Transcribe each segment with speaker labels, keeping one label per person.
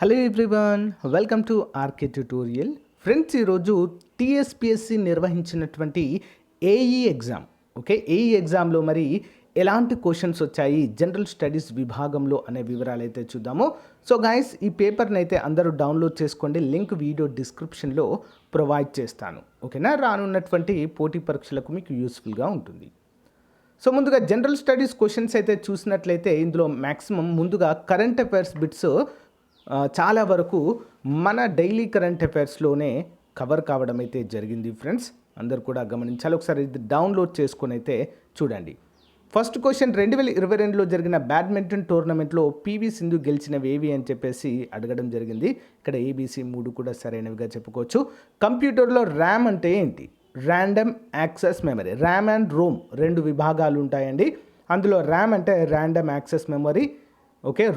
Speaker 1: Hello everyone, welcome to RK tutorial. Friends, ఈరోజు TSPSC నిర్వహించినటువంటి AE exam. AE ఎగ్జామ్లో మరి ఎలాంటి క్వశ్చన్స్ వచ్చాయి జనరల్ స్టడీస్ విభాగంలో అనే వివరాలు అయితే చూద్దాము. సో గైస్, ఈ పేపర్ని అయితే అందరూ డౌన్లోడ్ చేసుకోండి. లింక్ వీడియో డిస్క్రిప్షన్లో ప్రొవైడ్ చేస్తాను. ఓకేనా, రానున్నటువంటి పోటీ పరీక్షలకు మీకు యూస్ఫుల్గా ఉంటుంది. సో ముందుగా జనరల్ స్టడీస్ క్వశ్చన్స్ అయితే చూసినట్లయితే ఇందులో మ్యాక్సిమం ముందుగా కరెంట్ అఫైర్స్ బిట్స్ చాలా వరకు మన డైలీ కరెంట్ అఫైర్స్లోనే కవర్ కావడం అయితే జరిగింది. ఫ్రెండ్స్, అందరు కూడా గమనించాలి. ఒకసారి ఇది డౌన్లోడ్ చేసుకొని అయితే చూడండి. ఫస్ట్ క్వశ్చన్, 2022లో జరిగిన బ్యాడ్మింటన్ టోర్నమెంట్లో పివి సింధు గెలిచినవి ఏవి అని చెప్పేసి అడగడం జరిగింది. ఇక్కడ ఏబీసీ 3 కూడా సరైనవిగా చెప్పుకోవచ్చు. కంప్యూటర్లో ర్యామ్ అంటే ఏంటి? Random access memory. RAM and Rome 2 విభాగాలు ఉంటాయండి. అందులో ర్యామ్ అంటే ర్యాండమ్ యాక్సెస్ మెమరీ,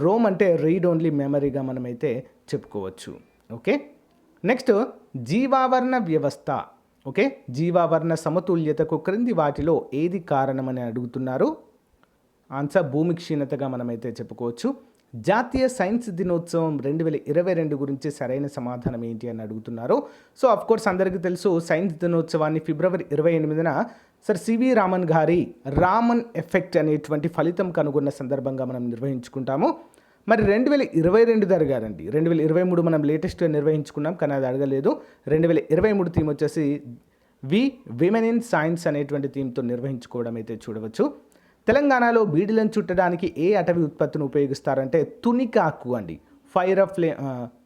Speaker 1: రోమ్ అంటే రీడ్ ఓన్లీ మెమరీగా మనమైతే చెప్పుకోవచ్చు. నెక్స్ట్, జీవావరణ వ్యవస్థ. జీవావరణ సమతుల్యతకు క్రింది వాటిలో ఏది కారణమని అడుగుతున్నారు. ఆన్సర్ భూమి క్షీణతగా మనమైతే చెప్పుకోవచ్చు. జాతీయ సైన్స్ దినోత్సవం 2022 గురించి సరైన సమాధానం ఏంటి అని అడుగుతున్నారు. సో అఫ్కోర్స్ అందరికీ తెలుసు, సైన్స్ దినోత్సవాన్ని ఫిబ్రవరి 28న సర్ సివి రామన్ గారి రామన్ ఎఫెక్ట్ అనేటువంటి ఫలితం కనుగొన్న సందర్భంగా మనం నిర్వహించుకుంటాము. మరి 2022 జరగారండి. 2023 మనం లేటెస్ట్గా నిర్వహించుకున్నాం, కానీ అది అడగలేదు. 2023 థీమ్ వచ్చేసి విమెన్ ఇన్ సైన్స్ అనేటువంటి థీమ్తో నిర్వహించుకోవడం అయితే చూడవచ్చు. తెలంగాణలో బీడులను చుట్టడానికి ఏ అటవీ ఉత్పత్తిని ఉపయోగిస్తారంటే తునికి ఆకు అండి. ఫైర్ ఆఫ్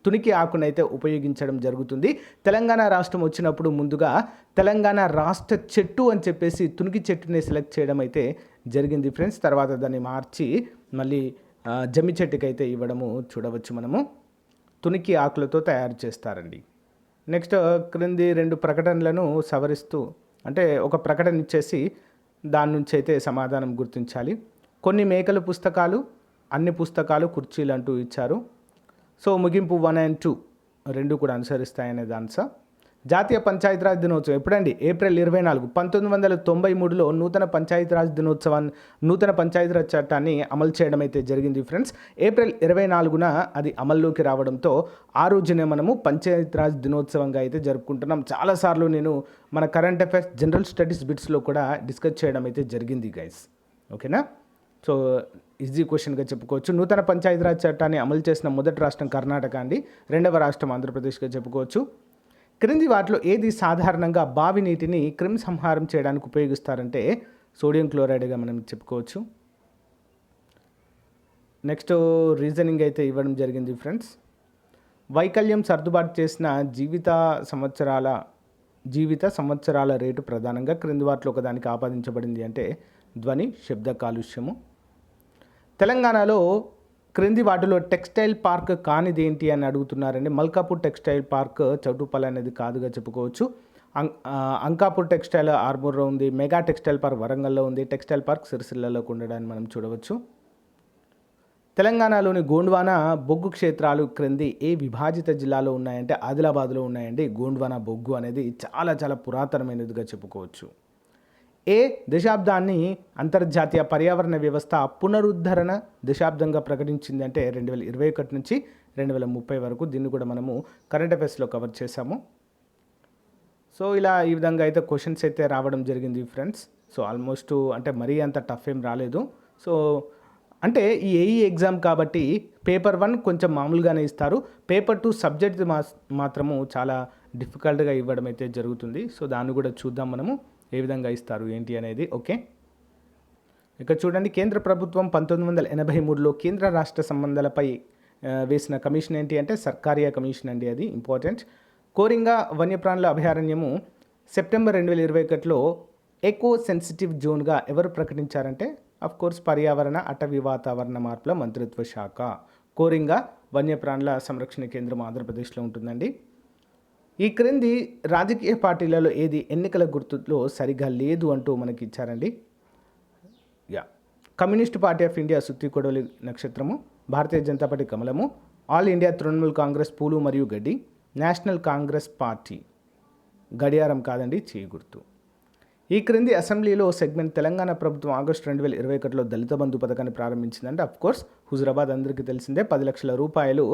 Speaker 1: తునికి ఆకునైతే ఉపయోగించడం జరుగుతుంది. తెలంగాణ రాష్ట్రం వచ్చినప్పుడు ముందుగా తెలంగాణ రాష్ట్ర చెట్టు అని చెప్పేసి తునికి చెట్టుని సెలెక్ట్ చేయడం అయితే జరిగింది ఫ్రెండ్స్. తర్వాత దాన్ని మార్చి మళ్ళీ జమ్మి చెట్టుకి అయితే ఇవ్వడము చూడవచ్చు మనము. తునికి ఆకులతో తయారు చేస్తారండి. నెక్స్ట్, క్రింది 2 ప్రకటనలను సవరిస్తూ, అంటే ఒక ప్రకటన ఇచ్చేసి దాని నుంచి అయితే సమాధానం గుర్తించాలి. కొన్ని మేకల పుస్తకాలు, అన్ని పుస్తకాలు, కుర్చీలు అంటూ ఇచ్చారు. సో ముగింపు 1 and 2 2 కూడా అనుసరిస్తాయనేది ఆన్సర్. జాతీయ పంచాయతీరాజ్ దినోత్సవం ఎప్పుడండి? ఏప్రిల్ 24. 1993లో నూతన పంచాయతీరాజ్ నూతన పంచాయతీరాజ్ చట్టాన్ని అమలు చేయడం అయితే జరిగింది ఫ్రెండ్స్. ఏప్రిల్ 24న అది అమల్లోకి రావడంతో ఆ రోజునే మనము పంచాయతీరాజ్ దినోత్సవంగా అయితే జరుపుకుంటున్నాం. చాలాసార్లు నేను మన కరెంట్ అఫైర్స్ జనరల్ స్టడీస్ బిట్స్లో కూడా డిస్కస్ చేయడం అయితే జరిగింది గైస్. ఓకేనా, సో ఈజీ క్వశ్చన్గా చెప్పుకోవచ్చు. నూతన పంచాయతీరాజ్ చట్టాన్ని అమలు చేసిన మొదటి రాష్ట్రం కర్ణాటక అండి. 2వ రాష్ట్రం ఆంధ్రప్రదేశ్గా చెప్పుకోవచ్చు. క్రింది వాటిలో ఏది సాధారణంగా బావి నీటిని క్రిమి సంహారం చేయడానికి ఉపయోగిస్తారంటే సోడియం క్లోరైడ్గా మనం చెప్పుకోవచ్చు. నెక్స్ట్, రీజనింగ్ అయితే ఇవ్వడం జరిగింది ఫ్రెండ్స్. వైకల్యం సర్దుబాటు చేసిన జీవిత సంవత్సరాల రేటు ప్రధానంగా క్రింది వాటిలో ఒకదానికి ఆపాదించబడింది అంటే ధ్వని శబ్ద కాలుష్యము. తెలంగాణలో క్రింది వాటిలో టెక్స్టైల్ పార్క్ కానిది ఏంటి అని అడుగుతున్నారండి. మల్కాపూర్ టెక్స్టైల్ పార్క్ చౌటుపల్లి అనేది కాదుగా చెప్పుకోవచ్చు. అంకాపూర్ టెక్స్టైల్ ఆర్మూర్లో ఉంది. మెగా టెక్స్టైల్ పార్క్ వరంగల్లో ఉంది. టెక్స్టైల్ పార్క్ సిరిసిల్లలో ఉండడాన్ని మనం చూడవచ్చు. తెలంగాణలోని గోండ్వానా బొగ్గు క్షేత్రాలు క్రింది ఏ విభాజిత జిల్లాలో ఉన్నాయంటే ఆదిలాబాద్లో ఉన్నాయండి. గోండ్వానా బొగ్గు అనేది చాలా చాలా పురాతనమైనదిగా చెప్పుకోవచ్చు. ఏ దశాబ్దాన్ని అంతర్జాతీయ పర్యావరణ వ్యవస్థ పునరుద్ధరణ దశాబ్దంగా ప్రకటించింది అంటే 2021 నుంచి 2030 వరకు. దీన్ని కూడా మనము కరెంట్ అఫైర్స్లో కవర్ చేశాము. సో ఈ విధంగా అయితే క్వశ్చన్స్ అయితే రావడం జరిగింది ఫ్రెండ్స్. సో ఆల్మోస్ట్ అంటే మరీ అంత టఫ్ ఏం రాలేదు. సో అంటే ఈ ఏఈ ఎగ్జామ్ కాబట్టి పేపర్ 1 కొంచెం మామూలుగానే ఇస్తారు. పేపర్ 2 సబ్జెక్ట్ మాత్రము చాలా డిఫికల్ట్గా ఇవ్వడం అయితే జరుగుతుంది. సో దాన్ని కూడా చూద్దాం మనము ఏ విధంగా ఇస్తారు ఏంటి అనేది. ఇక్కడ చూడండి, కేంద్ర ప్రభుత్వం 1983లో కేంద్ర రాష్ట్ర సంబంధాలపై వేసిన కమిషన్ ఏంటి అంటే సర్కారియా కమిషన్ అండి. అది ఇంపార్టెంట్. కోరింగా వన్యప్రాణుల అభయారణ్యము సెప్టెంబర్ 2021లో ఎకో సెన్సిటివ్ జోన్గా ఎవరు ప్రకటించారంటే అఫ్కోర్స్ పర్యావరణ అటవీ వాతావరణ మార్పుల మంత్రిత్వ శాఖ. కోరింగా వన్యప్రాణుల సంరక్షణ కేంద్రం ఆంధ్రప్రదేశ్లో ఉంటుందండి. ఈ క్రింది రాజకీయ పార్టీలలో ఏది ఎన్నికల గుర్తులో సరిగా లేదు అంటూ మనకి ఇచ్చారండి. కమ్యూనిస్ట్ పార్టీ ఆఫ్ ఇండియా సుత్తి కొడవలి నక్షత్రము, భారతీయ జనతా పార్టీ కమలము, ఆల్ ఇండియా తృణమూల్ కాంగ్రెస్ పూలు మరియు గడ్డి, నేషనల్ కాంగ్రెస్ పార్టీ గడియారం కాదండి, చేయి గుర్తు. ఈ క్రింది అసెంబ్లీలో సెగ్మెంట్ తెలంగాణ ప్రభుత్వం ఆగస్టు 2021లో దళిత బంధు పథకాన్ని ప్రారంభించిందంటే కోర్స్ హుజురాబాద్ అందరికీ తెలిసిందే 10 లక్షల రూపాయలు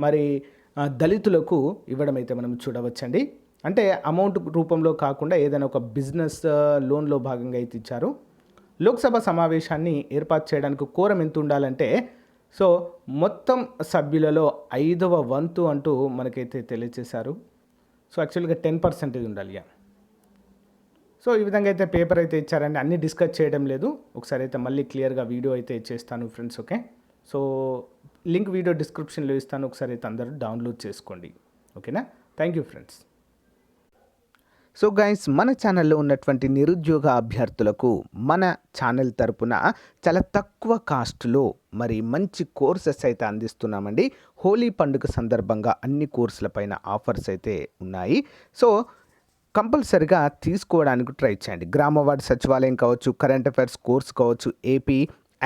Speaker 1: మరి దళితులకు ఇవ్వడం అయితే మనం చూడవచ్చండి. అంటే అమౌంట్ రూపంలో కాకుండా ఏదైనా ఒక బిజినెస్ లోన్లో భాగంగా అయితే ఇచ్చారు. లోక్సభ సమావేశాన్ని ఏర్పాటు చేయడానికి కోరం ఎంత ఉండాలంటే సో మొత్తం సభ్యులలో 5వ వంతు అంటూ మనకైతే తెలియజేశారు. సో యాక్చువల్గా 10% ఉండాలి. సో ఈ విధంగా అయితే పేపర్ అయితే ఇచ్చారండి. అన్నీ డిస్కస్ చేయడం లేదు, ఒకసారి అయితే మళ్ళీ క్లియర్గా వీడియో అయితే ఇచ్చేస్తాను friends. Okay, so link video డిస్క్రిప్షన్లో ఇస్తాను, ఒకసారి అయితే అందరూ డౌన్లోడ్ చేసుకోండి. ఓకేనా, thank you friends. So guys, మన ఛానల్లో ఉన్నటువంటి నిరుద్యోగ అభ్యర్థులకు మన ఛానల్ తరపున చాలా తక్కువ కాస్ట్లో మరి మంచి కోర్సెస్ అయితే అందిస్తున్నామండి. హోలీ పండుగ సందర్భంగా అన్ని కోర్సులపైన ఆఫర్స్ అయితే ఉన్నాయి. సో కంపల్సరిగా తీసుకోవడానికి ట్రై చేయండి. గ్రామ వార్డు సచివాలయం కావచ్చు, కరెంట్ అఫైర్స్ కోర్స్ కావచ్చు, ఏపీ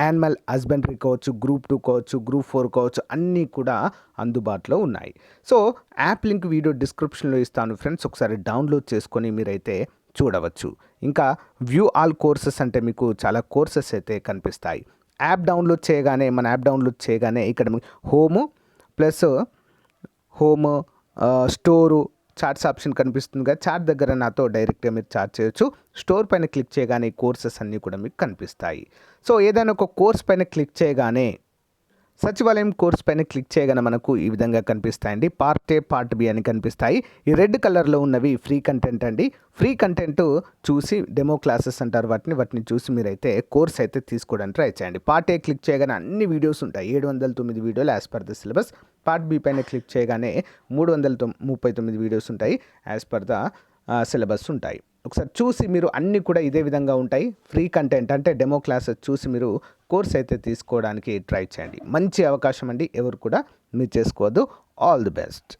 Speaker 1: యానిమల్ హస్బెండరీ కావచ్చు, గ్రూప్ 2 కావచ్చు, గ్రూప్ 4 కావచ్చు, అన్నీ కూడా అందుబాటులో ఉన్నాయి. సో యాప్ లింక్ వీడియో డిస్క్రిప్షన్లో ఇస్తాను ఫ్రెండ్స్, ఒకసారి డౌన్లోడ్ చేసుకొని మీరైతే చూడవచ్చు. ఇంకా వ్యూ ఆల్ కోర్సెస్ అంటే మీకు చాలా కోర్సెస్ అయితే కనిపిస్తాయి. యాప్ డౌన్లోడ్ చేయగానే ఇక్కడ home plus home store charts option కనిపిస్తుంది కదా, చార్ట్ దగ్గర నాతో డైరెక్ట్గా మీరు చార్ట్ చేయొచ్చు. స్టోర్ పైన క్లిక్ చేయగానే కోర్సెస్ అన్నీ కూడా మీకు కనిపిస్తాయి. సో ఏదైనా ఒక కోర్స్ పైన క్లిక్ చేయగానే సచివాలయం కోర్స్ పైన క్లిక్ చేయగానే మనకు ఈ విధంగా కనిపిస్తాయండి. పార్ట్ ఏ, పార్ట్ బి అని కనిపిస్తాయి. ఈ రెడ్ కలర్లో ఉన్నవి ఫ్రీ కంటెంట్ అండి. ఫ్రీ కంటెంట్ చూసి డెమో క్లాసెస్ అంటారు వాటిని చూసి మీరైతే కోర్స్ అయితే తీసుకోవడానికి ట్రై చేయండి. పార్ట్ ఏ క్లిక్ చేయగానే అన్ని వీడియోస్ ఉంటాయి, 709 వీడియోలు as per the syllabus. Part B పైన క్లిక్ చేయగానే 339 వీడియోస్ ఉంటాయి, యాజ్ పర్ ద సిలబస్ ఉంటాయి. ఒకసారి చూసి మీరు అన్నీ కూడా ఇదే విధంగా ఉంటాయి. ఫ్రీ కంటెంట్ అంటే డెమో క్లాసెస్ చూసి మీరు కోర్స్ అయితే తీసుకోవడానికి ట్రై చేయండి. మంచి అవకాశం అండి, ఎవరు కూడా మిస్ చేసుకోవద్దు. All the best.